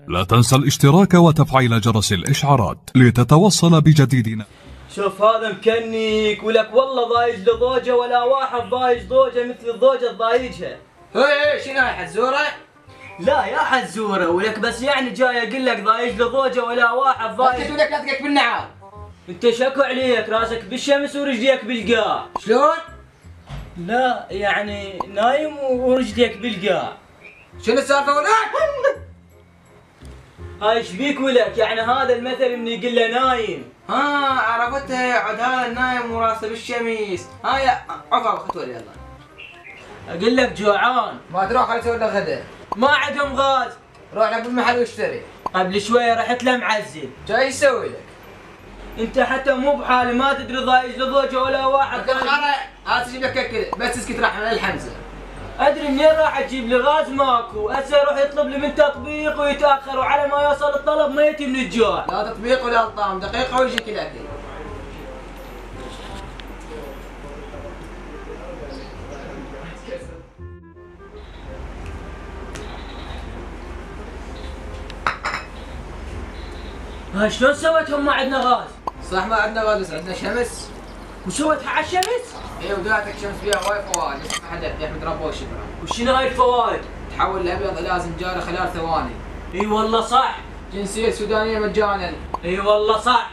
لا تنسى الاشتراك وتفعيل جرس الإشعارات لتتوصل بجديدنا. شوف هذا مكنيك ولك والله ضايج لضوجة ولا واحد ضايج ضوجة مثل الضوجة الضايجها. هي شنو يا حزورة؟ لا يا حزورة ولك بس يعني جاي اقول لك ضايج لضوجة ولا واحد ضايج. انت ولك راسك بالنعال. انت شكو عليك راسك بالشمس ورجليك بالقاع. شلون؟ لا يعني نايم ورجليك بالقاع. شنو السالفة ولك؟ هاي ايش بيك ولك؟ يعني هذا المثل انه يقول له نايم. عرفتها عاد هذا النايم وراسه بالشمس. يا عفوا خطولي يلا. اقول لك جوعان. ما تروح خلي اسوي لك غدا. ما عندهم غاز. روح لك بالمحل واشتري. قبل شوية رحت له معزل. جاي يسوي لك؟ انت حتى مو بحالي ما تدري ضايج لضوجة ولا واحد. لكن هات تجيب لك كذا بس اسكت راح للحمزة. ادري منين راح تجيب لي غاز ماكو، هسه يروح يطلب لي من تطبيق ويتاخر وعلى ما يوصل الطلب ميتي من الجوع. لا تطبيق ولا الطعم، دقيقة ويجيك الاكل. ها شلون سويتهم ما عندنا غاز؟ صح ما عندنا غاز بس عندنا شمس. وسويتها على الشمس؟ اي وداتك شمس فيها وايد فوائد بس ما حدا يحمد ربه وشكره. وشنو هاي الفوائد؟ تحول الابيض الى زنجارة خلال ثواني. اي والله صح. جنسية سودانية مجانا. اي والله صح.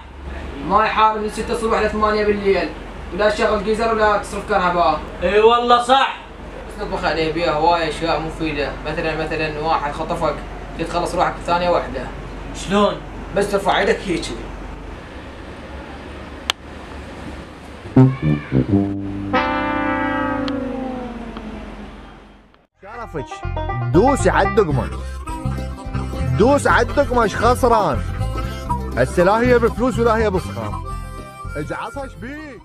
ما يحارب من 6 الصبح ل 8 بالليل، ولا تشغل جيزر ولا تصرف كهرباء. اي والله صح. بس نطبخ عليه بيها هواي اشياء مفيدة، مثلا واحد خطفك تخلص روحك بثانية واحدة. شلون؟ بس ترفع يدك هيجي. شرفك دوسي على الدقمة، دوس على الدقمة ايش خسران؟ هسه لا هي بفلوس ولا هي بصخام، اجعصها ايش بيك؟